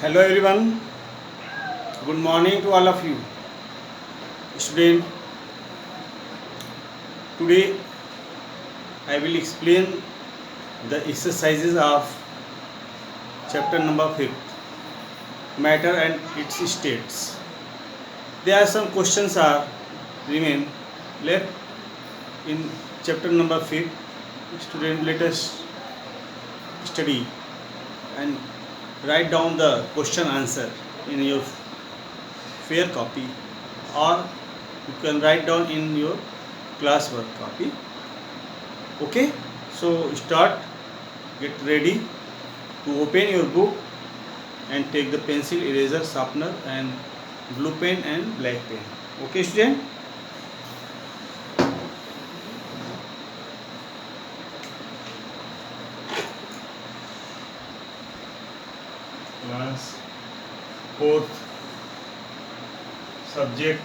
Hello everyone, good morning to all of you. Student, today I will explain the exercises of chapter number 5, matter and its states. There are some questions are remain left in chapter number 5. Student, let us study and write down the question answer in your fair copy, or you can write down in your classwork copy. Okay, so start, get ready to open your book and take the pencil, eraser, sharpener and blue pen and black pen. Okay student. Class 4th, subject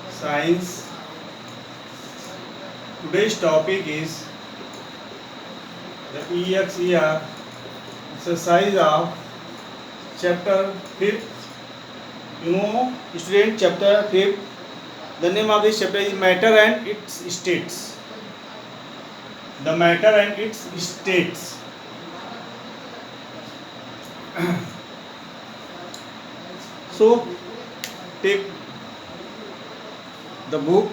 science. Today's topic is the EXER exercise of chapter 5th. You know student, chapter 5th, the name of this chapter is matter and its states. The matter and its states. So take the book.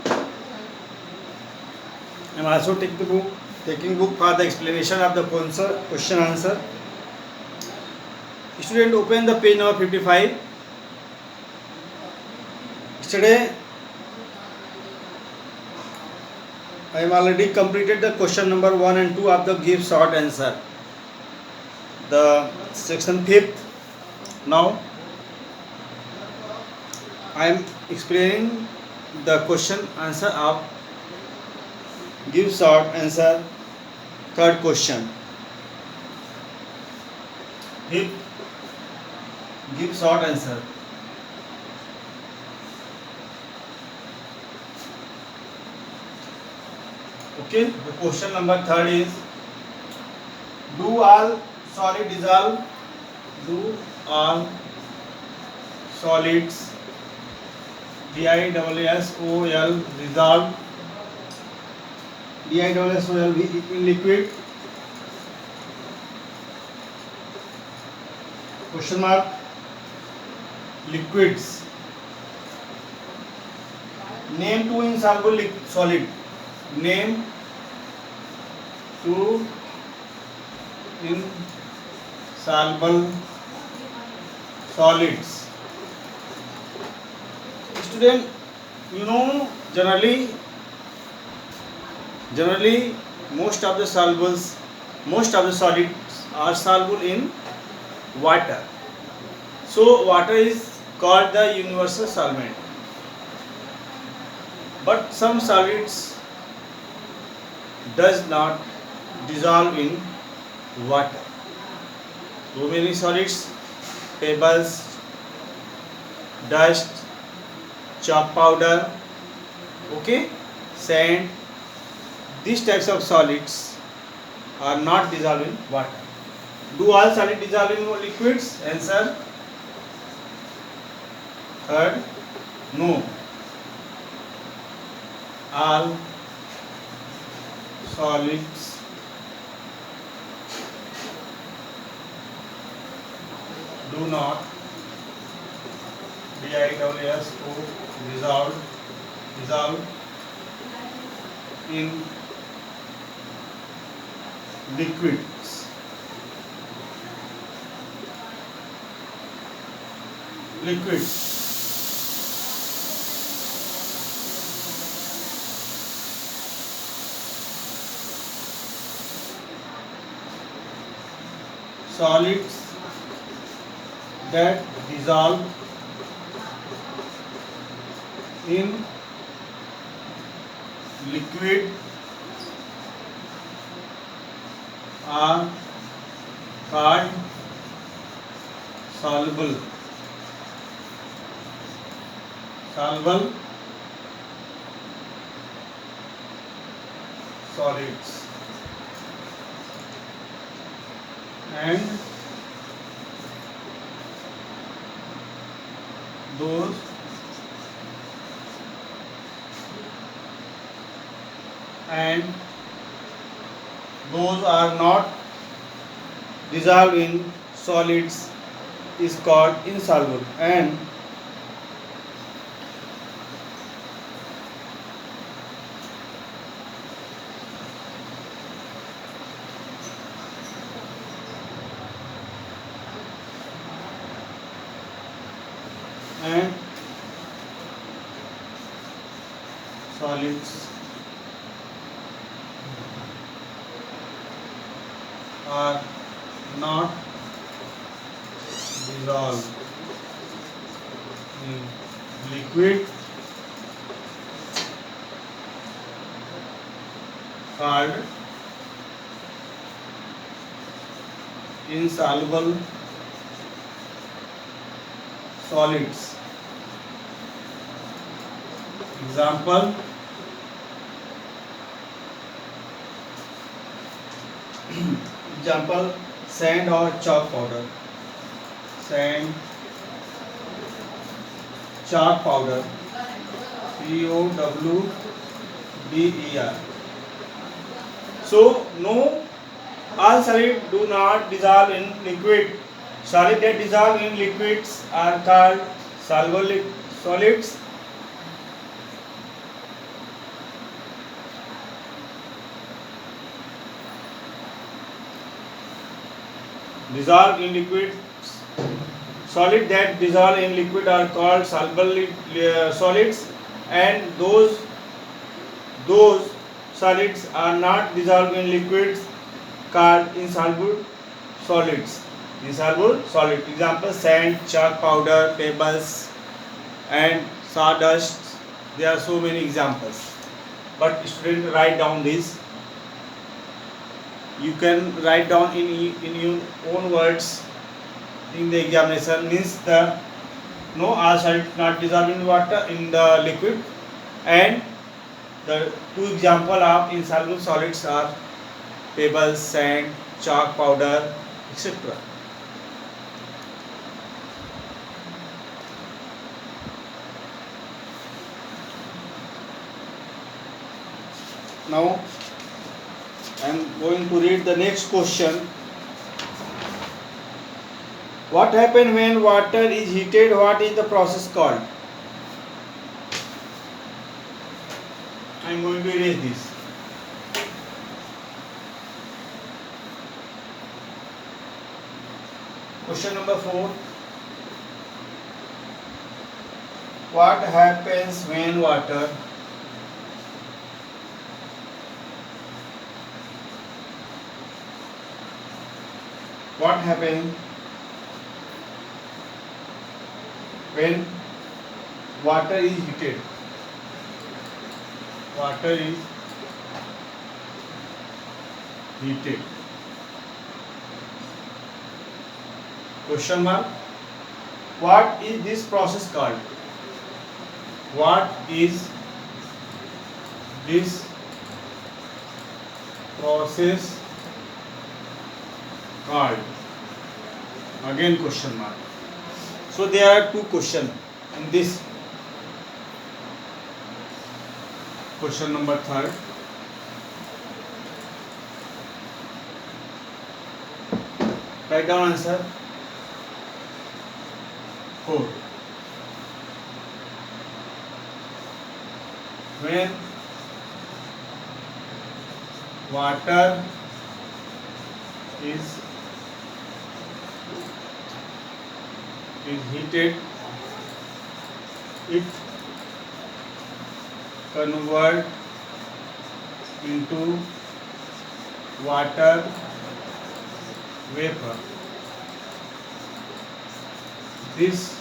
I am also taking book for the explanation of the question answer. Student, open the page number 55. Yesterday I am already completed the question number 1 and 2 of the give short answer. The section 5th. Now I am explaining the question answer of give short answer, third question. Give short answer. Okay, the question number 3rd is, do all solid dissolve? Do all solids DISSOL dissolve? DISSOL in liquid? Question mark. Liquids. Name two insoluble solid. Name two insoluble solids. Student, you know generally most of the solids are soluble in water. So water is called the universal solvent. But some solids does not dissolve in water. So many solids, pebbles, dust, chalk powder, okay, sand, these types of solids are not dissolved in water. Do all solids dissolve in liquids? Answer third, no. All solids do not dissolve in liquids. Solids that dissolve in liquid are called soluble solids. and those and those are not dissolved in solids is called insoluble, and solids are not dissolved in liquid called insoluble solids. Example: example, sand or chalk powder. Sand, chalk powder, powder. So no, all solids do not dissolve in liquid. Solids that dissolve in liquids are called soluble solids. Dissolve in liquids. Solids that dissolve in liquid are called soluble solids, and those solids are not dissolved in liquids called insoluble solids. Insoluble solid. Example: sand, chalk powder, pebbles, and sawdust. There are so many examples. But student, write down this. You can write down in your own words in the examination. Means the no, all solids not dissolved in water in the liquid, and the two example of insoluble solids are pebbles, sand, chalk powder, etc. Now I am going to read the next question. What happens when water is heated? What is the process called? I am going to erase this. Question number 4. What happens when water what happens when water is heated? Water is heated. Question mark. What is this process called? What is this process called? Again question mark. So there are two questions in this. Question number 3. Write down answer. 4. When water is heated, it convert into water vapor. This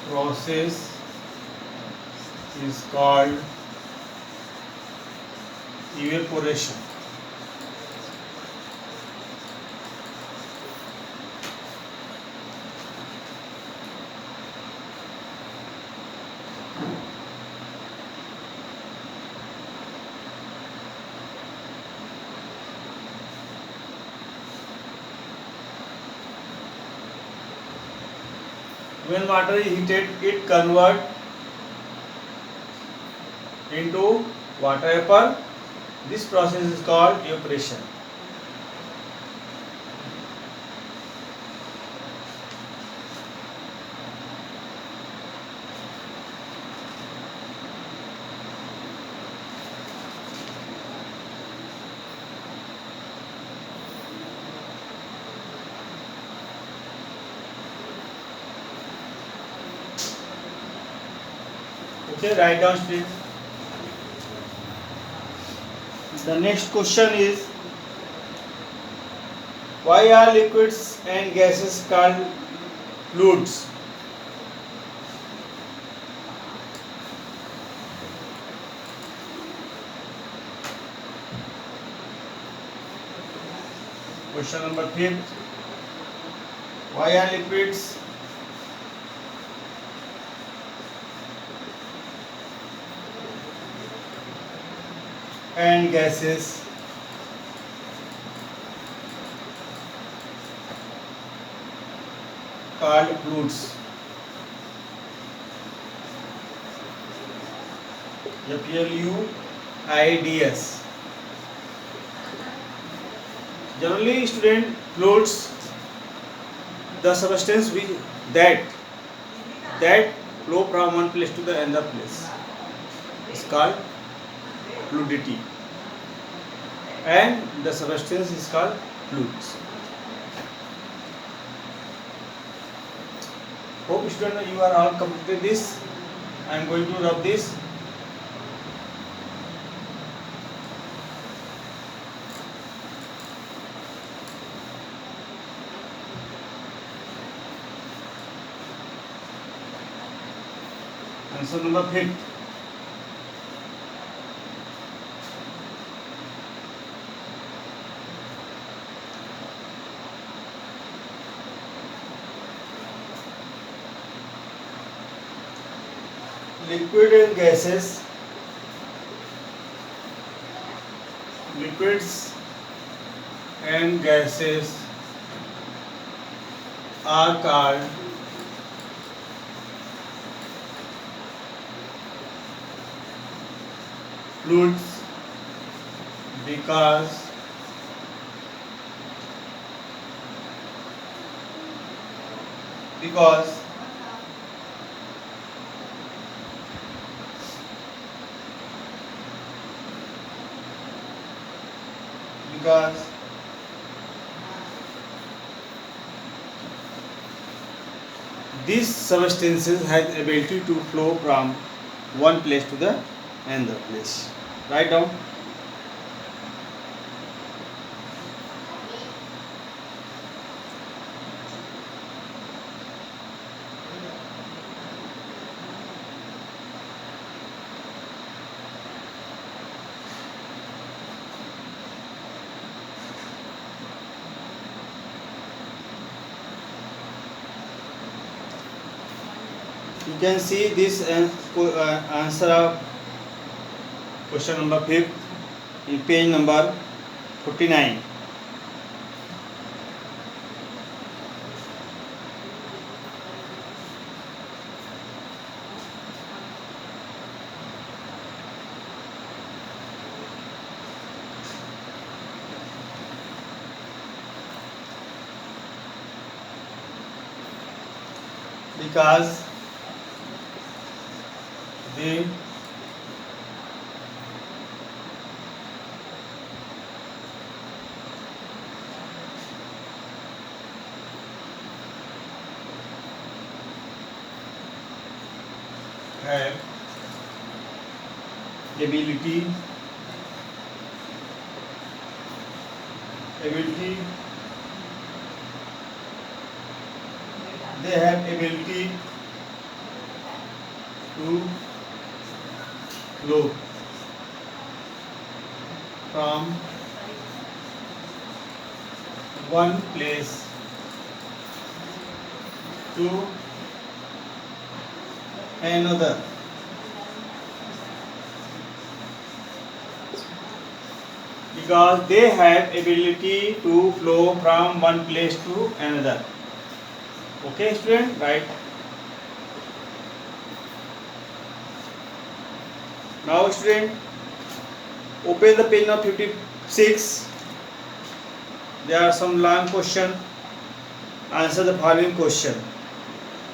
process is called evaporation. When water is heated, it convert into water vapor. This process is called evaporation. Okay, write down straight. The next question is, why are liquids and gases called fluids? Question number 5. Why are liquids and gases called fluids? FLUIDS. Generally, student, fluids, the substance which that flow from one place to the another place is called fluidity, and the substance is called fluids. Hope student you are all completed this. I am going to rub this. Answer number 5. Liquid and gases. Liquids and gases are called fluids because these substances has ability to flow from one place to the another place. Write down. You can see this answer of question number 5 in page number 49. Because they have ability they have ability to flow from one place to another. Because they have ability to flow from one place to another. Okay, student, right? Now student, open the page number 56. There are some long question. Answer the following question.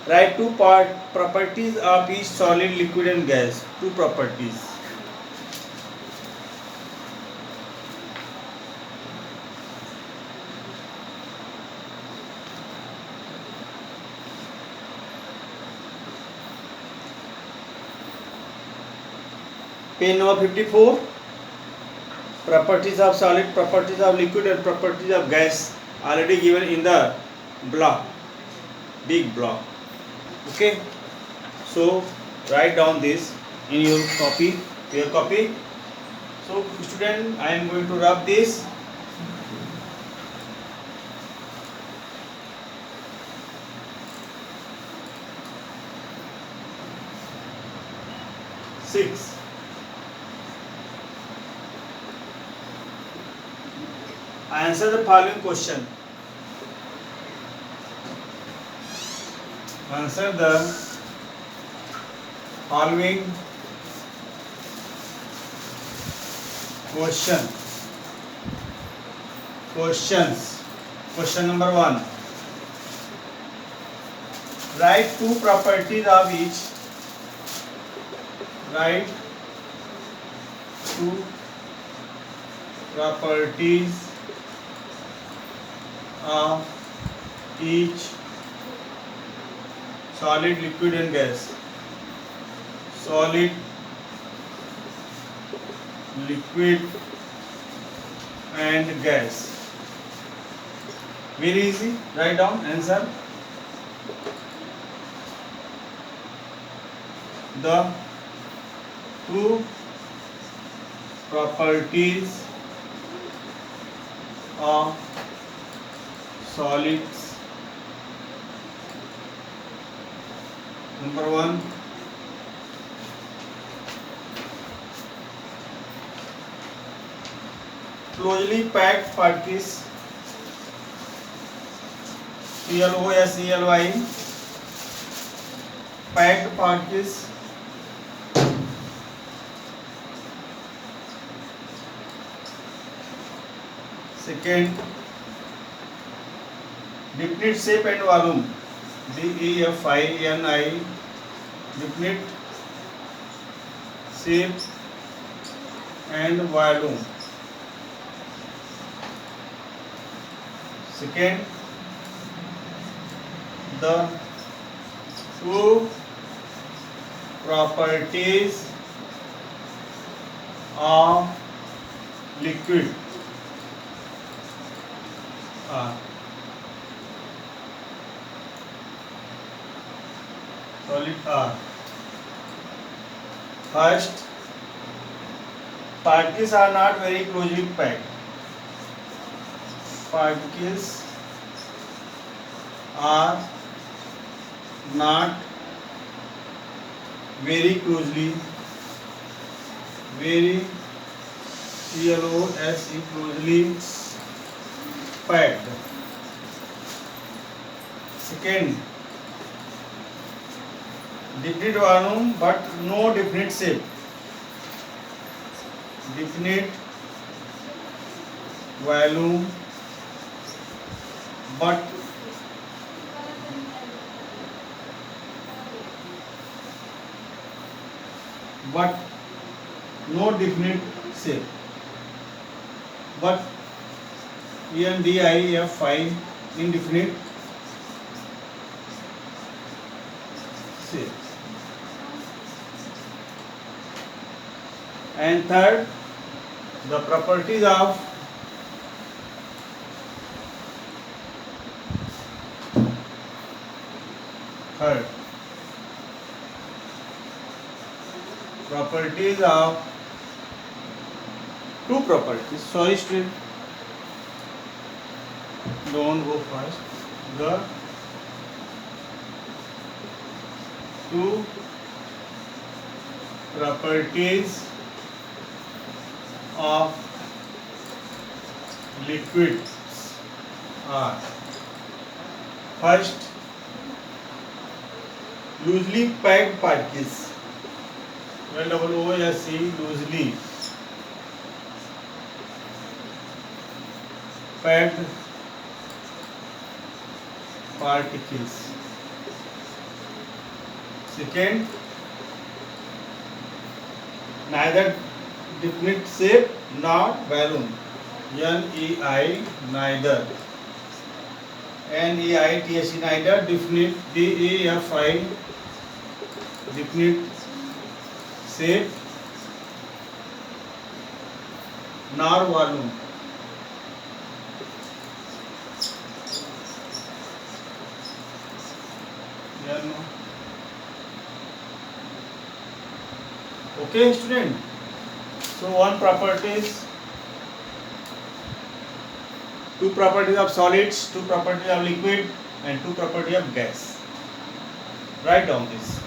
Write two properties of each solid, liquid and gas. Two properties. Page number 54. Properties of solid, properties of liquid and properties of gas already given in the block, big block. Okay, so write down this in your copy. So student, I am going to rub this. Six. Answer the following question. Answer the following questions. Question number 1. Write two properties of each. Write two properties of each solid, liquid and gas. Solid, liquid and gas. Very easy. Write down answer. The two properties of solids. Number 1. Closely packed particles, ClO, packed particles. Second, definite shape and volume, DEFINI, definite shape and volume. Second, the two properties of liquid are solid are. First, particles are not very closely packed. Particles are not very closely, closely packed. Second, definite volume but no definite shape. Definite volume but no definite shape. But ENDIFI, indefinite shape. And third, the properties of two properties. Sorry, student, don't go fast. The two properties of liquids are: first, loosely packed particles. LOOSE loosely packed particles. Second, neither definite shape nor balloon. NEI neither. NEITHE neither definite DEFI definite shape nor balloon. Okay, student. So one properties, two properties of solids, two properties of liquid, and two properties of gas. Write down this.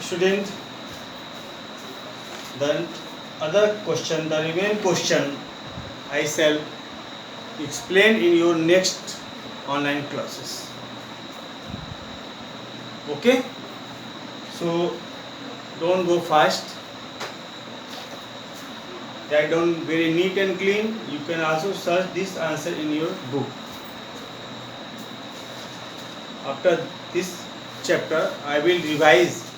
Student, then other question, the remaining question I shall explain in your next online classes. Okay, so don't go fast, write down very neat and clean. You can also search this answer in your book. After this chapter I will revise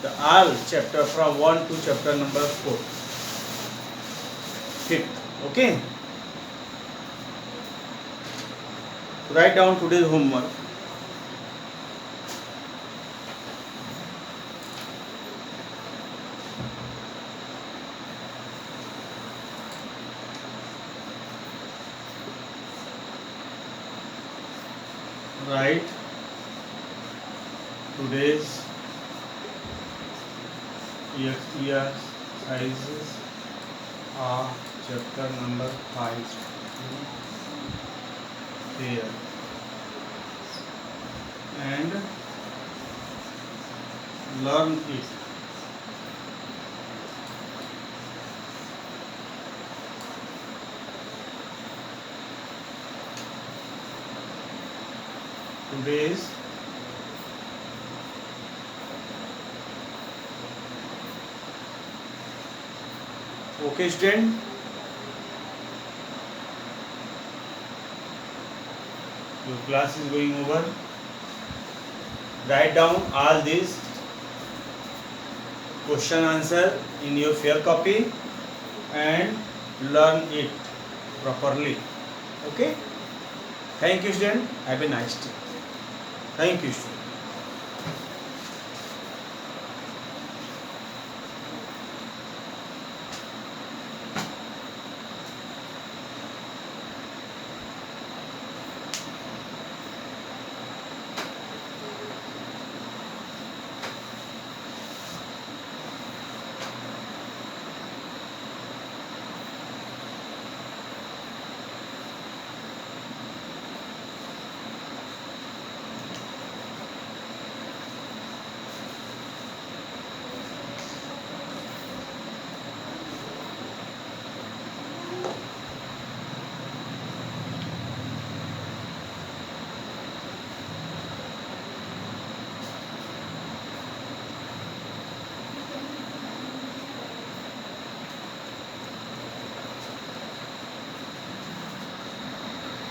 the all chapter from 1 to chapter number 4, 5th. Okay, write down today's homework. Write today's exercises are chapter number 5 here and learn it. Today's okay, student. Your class is going over. Write down all these question answer in your fair copy and learn it properly. Okay. Thank you, student. Have a nice day. Thank you, student.